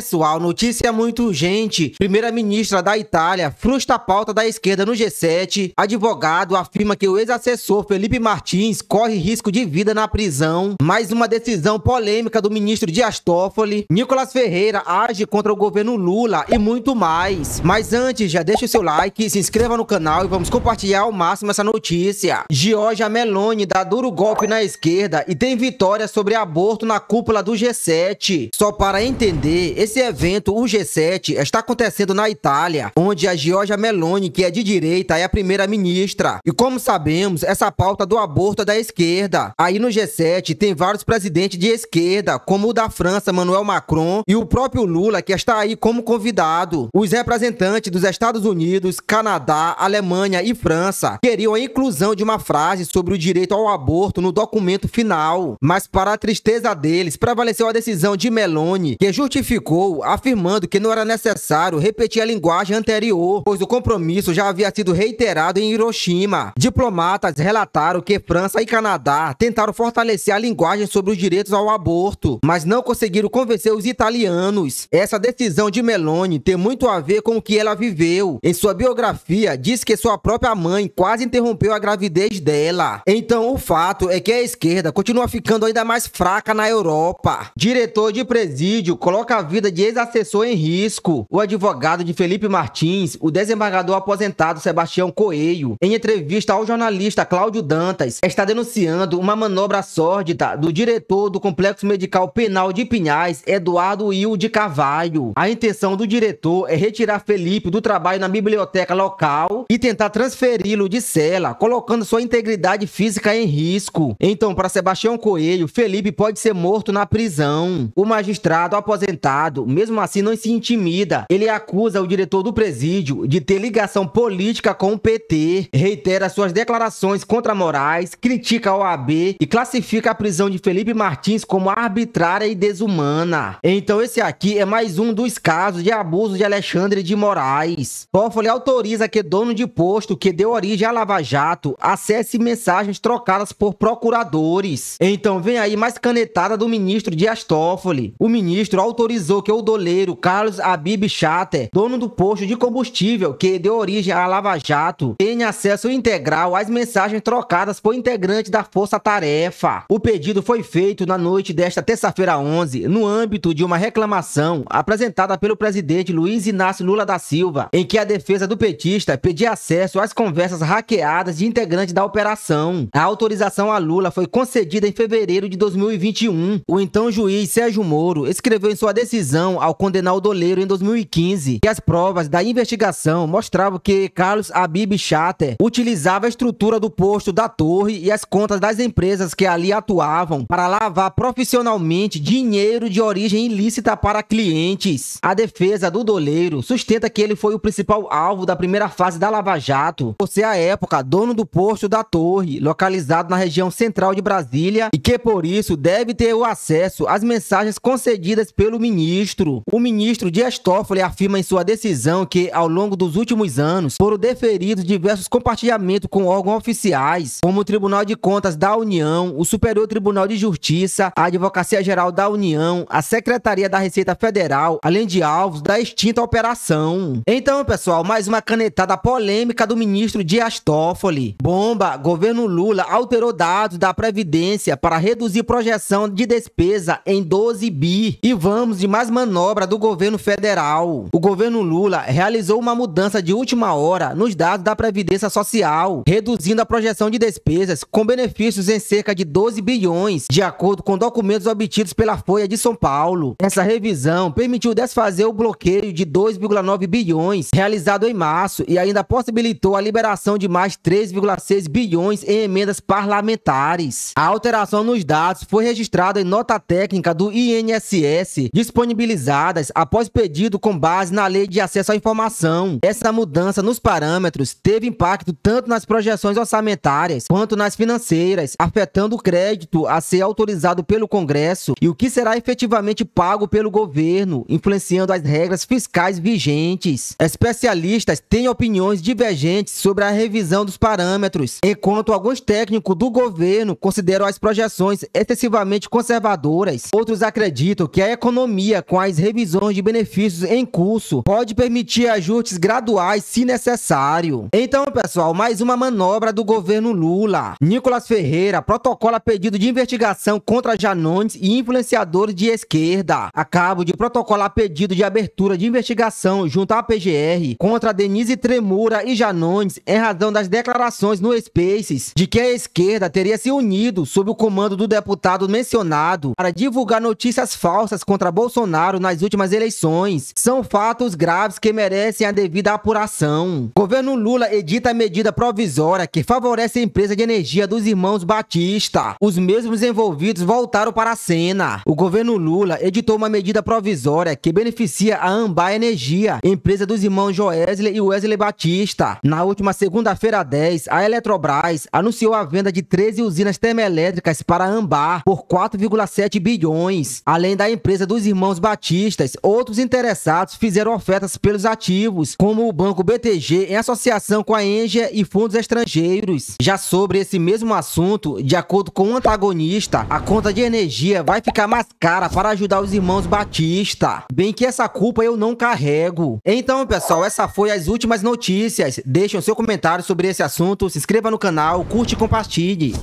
pessoal, notícia muito urgente. Primeira-ministra da Itália frustra a pauta da esquerda no G7. Advogado afirma que o ex-assessor Felipe Martins corre risco de vida na prisão. Mais uma decisão polêmica do ministro Dias Toffoli. Nicolas Ferreira age contra o governo Lula e muito mais. Mas antes, já deixa o seu like, se inscreva no canal e vamos compartilhar ao máximo essa notícia. Giorgia Meloni dá duro golpe na esquerda e tem vitória sobre aborto na cúpula do G7. Só para entender, esse evento, o G7, está acontecendo na Itália, onde a Giorgia Meloni, que é de direita, é a primeira-ministra. E como sabemos, essa pauta do aborto é da esquerda. Aí no G7 tem vários presidentes de esquerda, como o da França, Emmanuel Macron, e o próprio Lula, que está aí como convidado. Os representantes dos Estados Unidos, Canadá, Alemanha e França queriam a inclusão de uma frase sobre o direito ao aborto no documento final. Mas para a tristeza deles, prevaleceu a decisão de Meloni, que justificou, afirmando que não era necessário repetir a linguagem anterior, pois o compromisso já havia sido reiterado em Hiroshima. Diplomatas relataram que França e Canadá tentaram fortalecer a linguagem sobre os direitos ao aborto, mas não conseguiram convencer os italianos. Essa decisão de Meloni tem muito a ver com o que ela viveu. Em sua biografia, diz que sua própria mãe quase interrompeu a gravidez dela. Então, o fato é que a esquerda continua ficando ainda mais fraca na Europa. Diretor de presídio coloca a vida de ex-assessor em risco. O advogado de Felipe Martins, o desembargador aposentado Sebastião Coelho, em entrevista ao jornalista Cláudio Dantas, está denunciando uma manobra sórdida do diretor do Complexo Medical Penal de Pinhais, Eduardo Will de Carvalho. A intenção do diretor é retirar Felipe do trabalho na biblioteca local e tentar transferi-lo de cela, colocando sua integridade física em risco. Então, para Sebastião Coelho, Felipe pode ser morto na prisão. O magistrado aposentado, mesmo assim, não se intimida. Ele acusa o diretor do presídio de ter ligação política com o PT, reitera suas declarações contramorais, critica a OAB e classifica a prisão de Felipe Martins como arbitrária e desumana. Então esse aqui é mais um dos casos de abuso de Alexandre de Moraes. Toffoli autoriza que dono de posto que deu origem à Lava Jato acesse mensagens trocadas por procuradores. Então vem aí mais canetada do ministro Dias Toffoli. O ministro autorizou que o doleiro Carlos Habib Chater, dono do posto de combustível que deu origem à Lava Jato, tenha acesso integral às mensagens trocadas por integrantes da Força Tarefa. O pedido foi feito na noite desta terça-feira 11, no âmbito de uma reclamação apresentada pelo presidente Luiz Inácio Lula da Silva, em que a defesa do petista pedia acesso às conversas hackeadas de integrantes da operação. A autorização a Lula foi concedida em fevereiro de 2021. O então juiz Sérgio Moro escreveu em sua decisão ao condenar o doleiro em 2015 que as provas da investigação mostravam que Carlos Habib Chater utilizava a estrutura do posto da Torre e as contas das empresas que ali atuavam para lavar profissionalmente dinheiro de origem ilícita para clientes. A defesa do doleiro sustenta que ele foi o principal alvo da primeira fase da Lava Jato, por ser à época dono do posto da Torre, localizado na região central de Brasília, e que por isso deve ter o acesso às mensagens concedidas pelo ministro. O ministro Dias Toffoli afirma em sua decisão que, ao longo dos últimos anos, foram deferidos diversos compartilhamentos com órgãos oficiais, como o Tribunal de Contas da União, o Superior Tribunal de Justiça, a Advocacia Geral da União, a Secretaria da Receita Federal, além de alvos da extinta operação. Então, pessoal, mais uma canetada polêmica do ministro Dias Toffoli. Bomba: governo Lula alterou dados da Previdência para reduzir projeção de despesa em 12 bi. E vamos de mais manobra do governo federal. O governo Lula realizou uma mudança de última hora nos dados da Previdência Social, reduzindo a projeção de despesas com benefícios em cerca de 12 bilhões, de acordo com documentos obtidos pela Folha de São Paulo. Essa revisão permitiu desfazer o bloqueio de 2,9 bilhões realizado em março e ainda possibilitou a liberação de mais 3,6 bilhões em emendas parlamentares. A alteração nos dados foi registrada em nota técnica do INSS, disponibilizadas após pedido com base na Lei de Acesso à Informação. Essa mudança nos parâmetros teve impacto tanto nas projeções orçamentárias quanto nas financeiras, afetando o crédito a ser autorizado pelo Congresso e o que será efetivamente pago pelo governo, influenciando as regras fiscais vigentes. Especialistas têm opiniões divergentes sobre a revisão dos parâmetros, enquanto alguns técnicos do governo consideram as projeções excessivamente conservadoras. Outros acreditam que a economia, com com as revisões de benefícios em curso, pode permitir ajustes graduais se necessário. Então, pessoal, mais uma manobra do governo Lula. Nicolas Ferreira protocola pedido de investigação contra Janones e influenciadores de esquerda. Acabo de protocolar pedido de abertura de investigação junto à PGR contra Denise Tremura e Janones em razão das declarações no Spaces de que a esquerda teria se unido sob o comando do deputado mencionado para divulgar notícias falsas contra Bolsonaro nas últimas eleições. São fatos graves que merecem a devida apuração. Governo Lula edita medida provisória que favorece a empresa de energia dos irmãos Batista. Os mesmos envolvidos voltaram para a cena. O governo Lula editou uma medida provisória que beneficia a Amba Energia, empresa dos irmãos Joesley e Wesley Batista. Na última segunda-feira 10, a Eletrobras anunciou a venda de 13 usinas termoelétricas para a Amba por 4,7 bilhões. Além da empresa dos irmãos Batistas, outros interessados fizeram ofertas pelos ativos, como o Banco BTG em associação com a Engie e fundos estrangeiros. Já sobre esse mesmo assunto, de acordo com o antagonista, a conta de energia vai ficar mais cara para ajudar os irmãos Batista. Bem que essa culpa eu não carrego. Então, pessoal, essa foi as últimas notícias. Deixem o seu comentário sobre esse assunto, se inscreva no canal, curte e compartilhe.